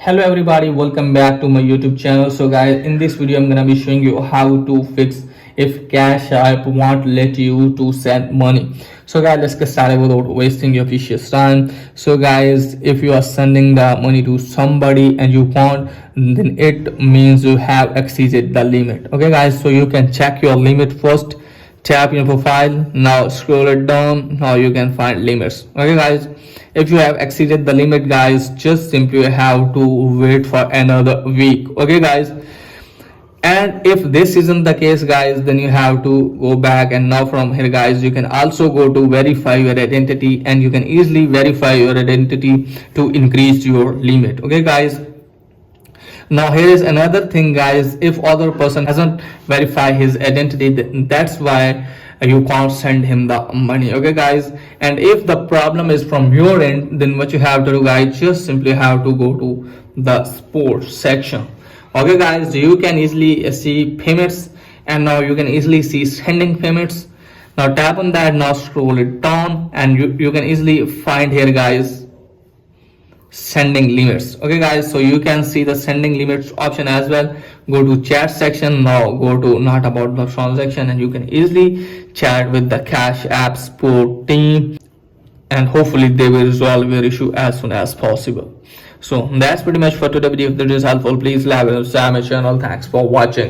Hello everybody, welcome back to my YouTube channel. So guys, in this video I'm gonna be showing you how to fix if Cash App won't let you to send money. So guys, let's get started without wasting your precious time. So guys, if you are sending the money to somebody and you can't, then it means you have exceeded the limit. Okay guys, so you can check your limit first. Tap your profile, now scroll it down, now you can find limits. Okay guys, if you have exceeded the limit guys, just simply have to wait for another week. Okay guys, and if this isn't the case guys, then you have to go back, and now from here guys, you can also go to verify your identity, and you can easily verify your identity to increase your limit. Okay guys, now here is another thing guys, if other person hasn't verified his identity, that's why you can't send him the money. Okay guys, and if the problem is from your end, then what you have to do guys, just simply have to go to the sports section. Okay guys, you can easily see payments, and now you can easily see sending payments. Now tap on that, now scroll it down, and you can easily find here guys sending limits. Okay guys, so you can see the sending limits option as well. Go to chat section, now go to not about the transaction, and you can easily chat with the Cash App support team, and hopefully they will resolve your issue as soon as possible. So that's pretty much for today video. If this is helpful, please like and subscribe my channel. Thanks for watching.